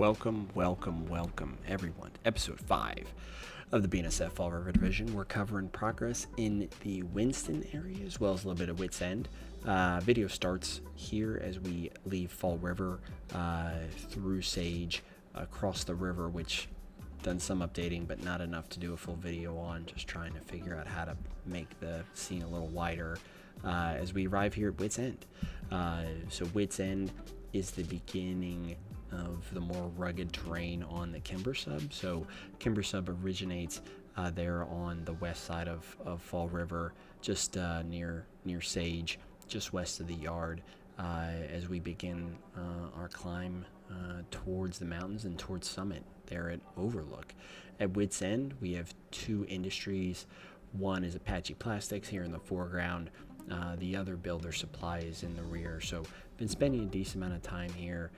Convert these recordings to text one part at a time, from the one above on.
Welcome, everyone, to episode 5 of the BNSF Fall River Division. We're covering progress in the Winston area as well as a little bit of Wits End. Video starts here as we leave Fall River through Sage across the river, which done some updating, but not enough to do a full video on. Just trying to figure out how to make the scene a little wider as we arrive here at Wits End. So Wits End is the beginning of the more rugged terrain on the Kimber Sub. So Kimber Sub originates there on the west side of Fall River, just near Sage, just west of the yard, as we begin our climb towards the mountains and towards Summit there at Overlook. At Wits End, we have two industries. One is Apache Plastics here in the foreground. The other Builder Supply is in the rear. So been spending a decent amount of time here,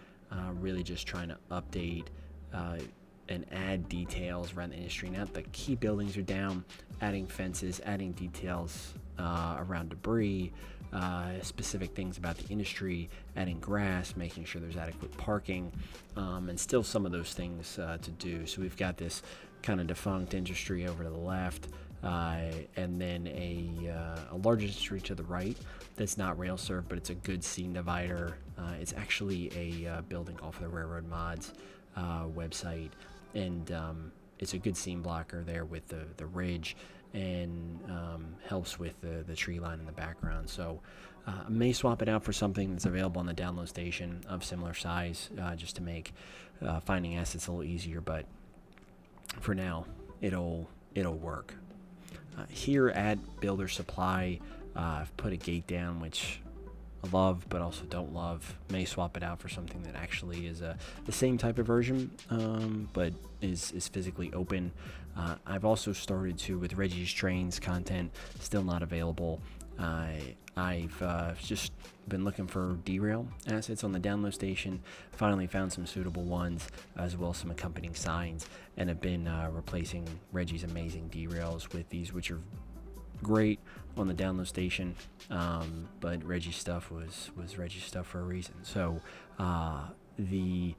really just trying to update and add details around the industry. Now the key buildings are down, adding fences, adding details around debris, specific things about the industry, adding grass, making sure there's adequate parking, and still some of those things to do. So we've got this kind of defunct industry over to the left, and then a large industry to the right that's not rail served, but it's a good scene divider. It's actually a building off of the Railroad Mods website, and it's a good scene blocker there with the ridge, and helps with the tree line in the background. So I may swap it out for something that's available on the download station of similar size, just to make finding assets a little easier, but for now it'll work. Here at Builder Supply, I've put a gate down, which I love but also don't love. May swap it out for something that actually is the same type of version, but is physically open. I've also started to, with Reggie's Trainz content still not available, I've just been looking for derail assets on the download station. Finally found some suitable ones, as well as some accompanying signs, and have been replacing Reggie's amazing derails with these, which are great on the download station, but Reggie's stuff was Reggie's stuff for a reason. So the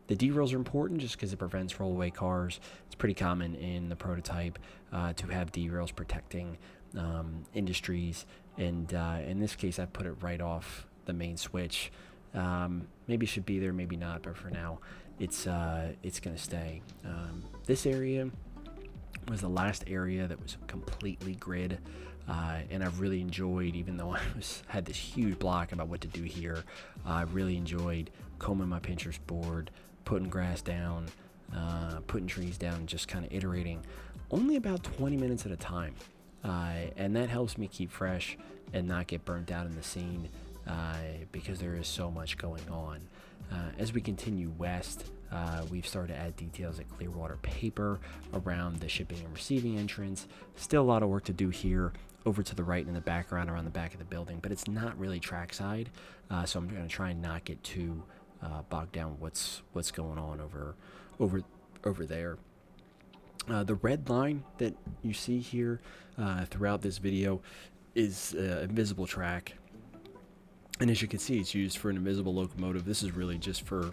derails are important just because it prevents rollaway cars. It's pretty common in the prototype to have derails protecting industries, and in this case I put it right off the main switch. Maybe it should be there, maybe not, but for now it's gonna stay. This area was the last area that was completely grid, and I've really enjoyed, even though I had this huge block about what to do here, I really enjoyed combing my pinterest board, putting grass down, putting trees down, just kind of iterating only about 20 minutes at a time, and that helps me keep fresh and not get burnt out in the scene, because there is so much going on. As we continue west, we've started to add details at Clearwater Paper around the shipping and receiving entrance. Still a lot of work to do here over to the right in the background around the back of the building, but it's not really trackside, so I'm going to try and not get too bogged down what's going on over there. The red line that you see here throughout this video is invisible track, and as you can see, it's used for an invisible locomotive. This is really just for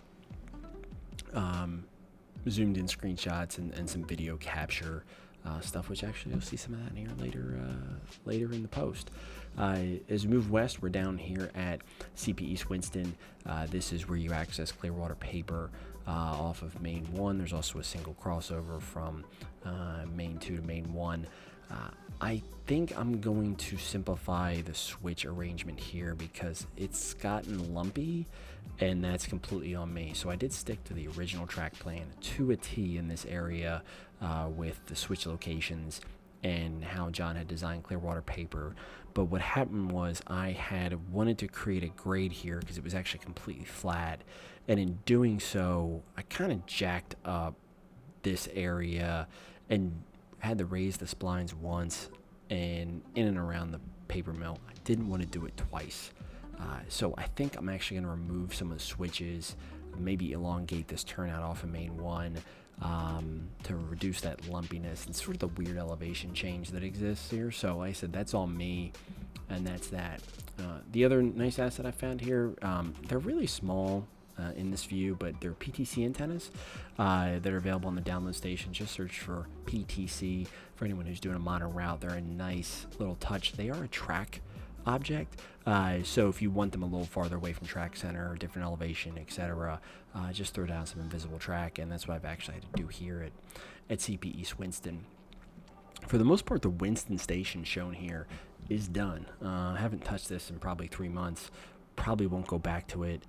zoomed in screenshots and some video capture stuff, which actually you'll see some of that in here later in the post. As we move west, we're down here at CP East Winston. This is where you access Clearwater Paper off of Main 1. There's also a single crossover from Main 2 to Main 1. I think I'm going to simplify the switch arrangement here because it's gotten lumpy, and that's completely on me. So I did stick to the original track plan to a T in this area, with the switch locations and how John had designed Clearwater Paper. But what happened was I had wanted to create a grade here because it was actually completely flat, and in doing so I kind of jacked up this area and had to raise the splines once and in and around the paper mill. I didn't want to do it twice, so I think I'm actually going to remove some of the switches, maybe elongate this turnout off of Main 1 to reduce that lumpiness and sort of the weird elevation change that exists here. So like I said, that's all me, and that's that. The other nice asset I found here, they're really small in this view, but they're PTC antennas that are available on the download station. Just search for PTC for anyone who's doing a modern route. They're a nice little touch. They are a track object, so if you want them a little farther away from track center or different elevation, etc., just throw down some invisible track, and that's what I've actually had to do here at CP East Winston. For the most part, the Winston station shown here is done. I haven't touched this in probably 3 months. Probably won't go back to it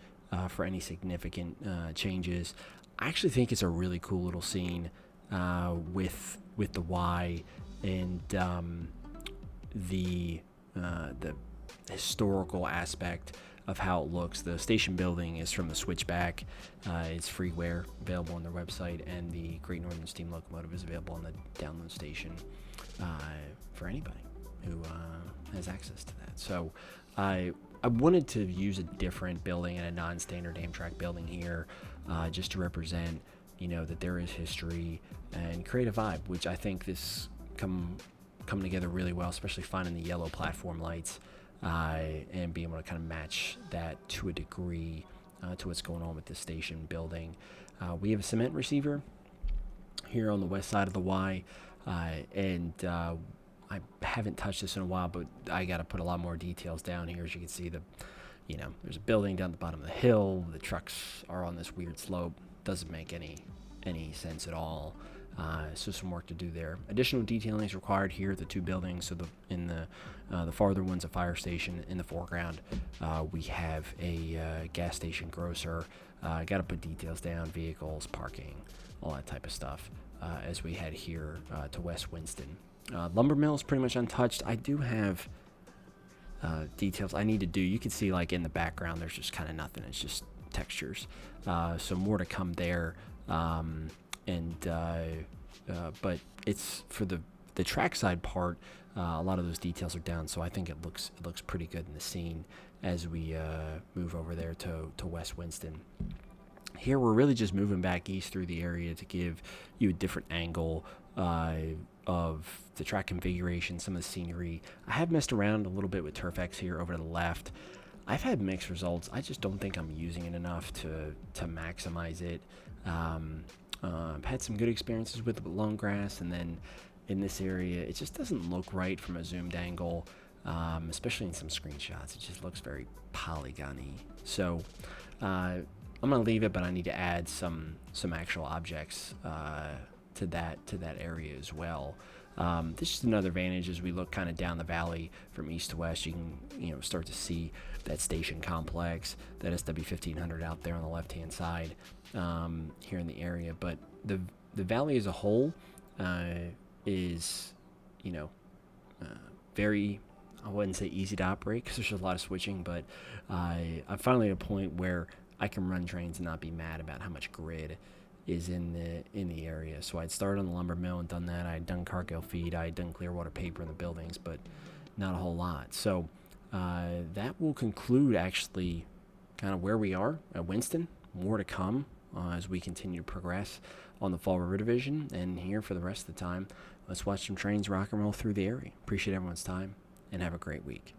for any significant changes. I actually think it's a really cool little scene with the Y and the historical aspect of how it looks. The station building is from the switchback. It's freeware, available on their website, and the Great Northern Steam Locomotive is available on the download station for anybody who has access to that. So I wanted to use a different building and a non-standard Amtrak building here, just to represent, that there is history and create a vibe, which I think this come together really well, especially finding the yellow platform lights and being able to kind of match that to a degree to what's going on with this station building. We have a cement receiver here on the west side of the Y, and I haven't touched this in a while, but I got to put a lot more details down here. As you can see, there's a building down the bottom of the hill. The trucks are on this weird slope. Doesn't make any sense at all. So some work to do there. Additional detailing is required here at the two buildings. So the farther one's a fire station. In the foreground, we have a gas station grocer. Got to put details down, vehicles, parking, all that type of stuff as we head here to West Winston. Lumber mill is pretty much untouched. I do have details I need to do. You can see like in the background there's just kind of nothing. It's just textures. So more to come there. But it's for the trackside part. A lot of those details are down, so I think it looks pretty good in the scene as we move over there to West Winston. Here we're really just moving back east through the area to give you a different angle of the track configuration, some of the scenery. I have messed around a little bit with TurfX here over to the left. I've had mixed results. I just don't think I'm using it enough to maximize it. I've had some good experiences with long grass, and then in this area it just doesn't look right from a zoomed angle, especially in some screenshots. It just looks very polygony. So I'm gonna leave it, but I need to add some actual objects to that area as well. This is another advantage as we look kind of down the valley from east to west. You can start to see that station complex, that SW1500 out there on the left hand side here in the area. But the valley as a whole is very, I wouldn't say easy to operate because there's a lot of switching, but I'm finally at a point where I can run trains and not be mad about how much grid is in the area. So I'd started on the lumber mill and done that. I'd done cargill feed. I'd done Clearwater Paper in the buildings, but not a whole lot. So that will conclude actually kind of where we are at Winston. More to come as we continue to progress on the Fall River Division. And here for the rest of the time, let's watch some trains rock and roll through the area. Appreciate everyone's time and have a great week.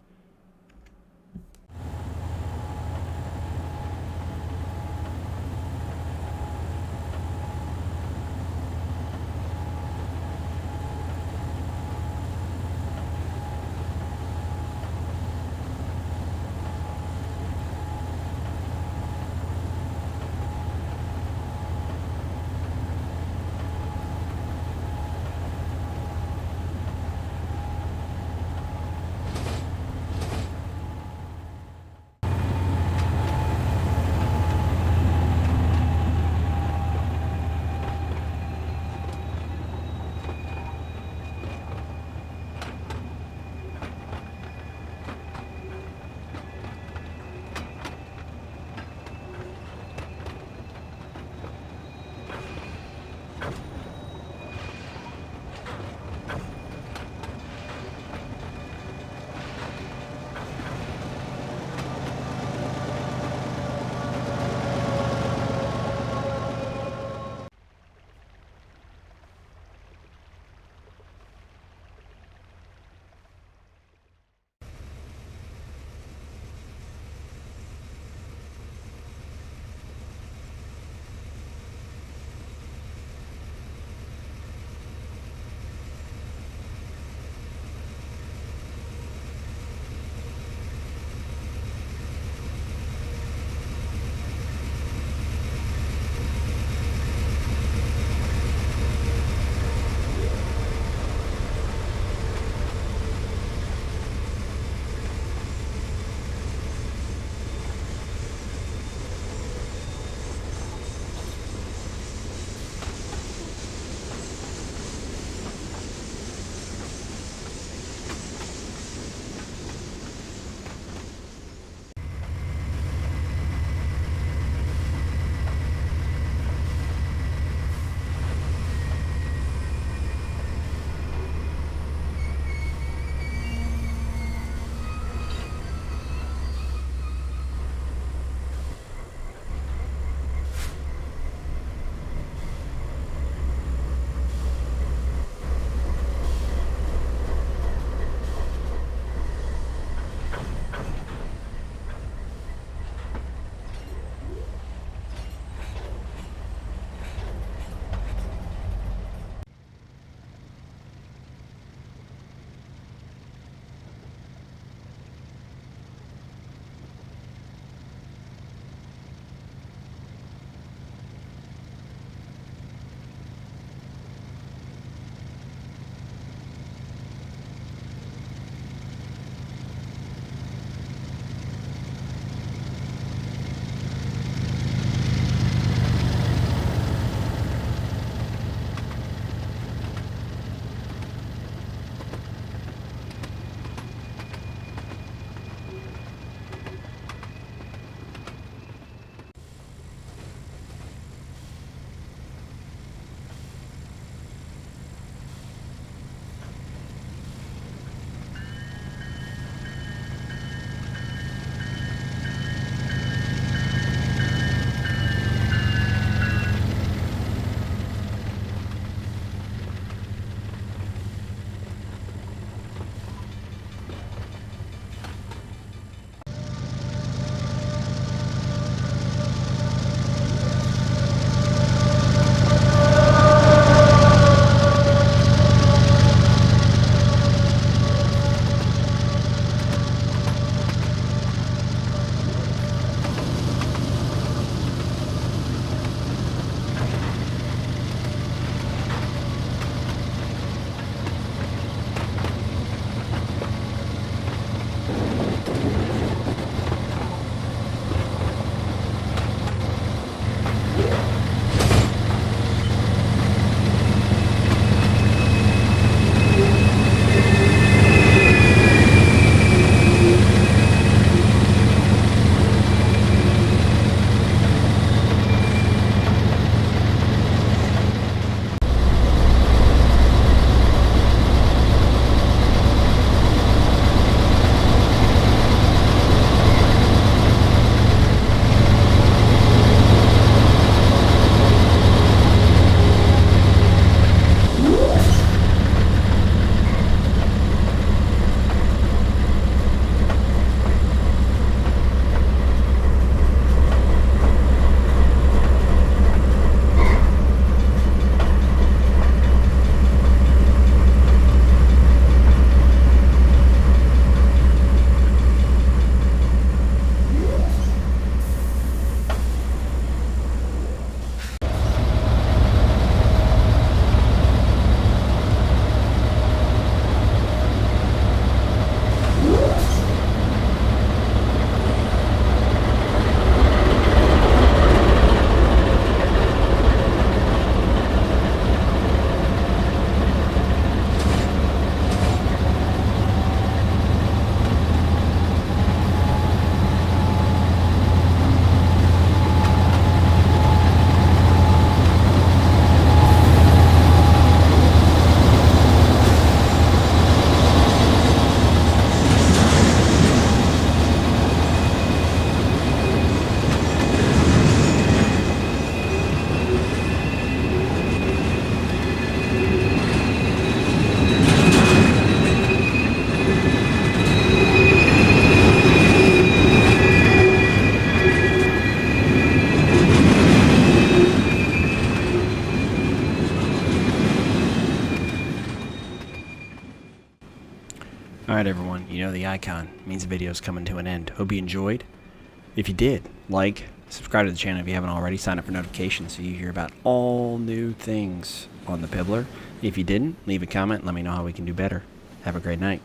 Alright everyone, you know the icon means the video's coming to an end. Hope you enjoyed. If you did, like, subscribe to the channel if you haven't already, sign up for notifications so you hear about all new things on the Pibbler. If you didn't, leave a comment and let me know how we can do better. Have a great night.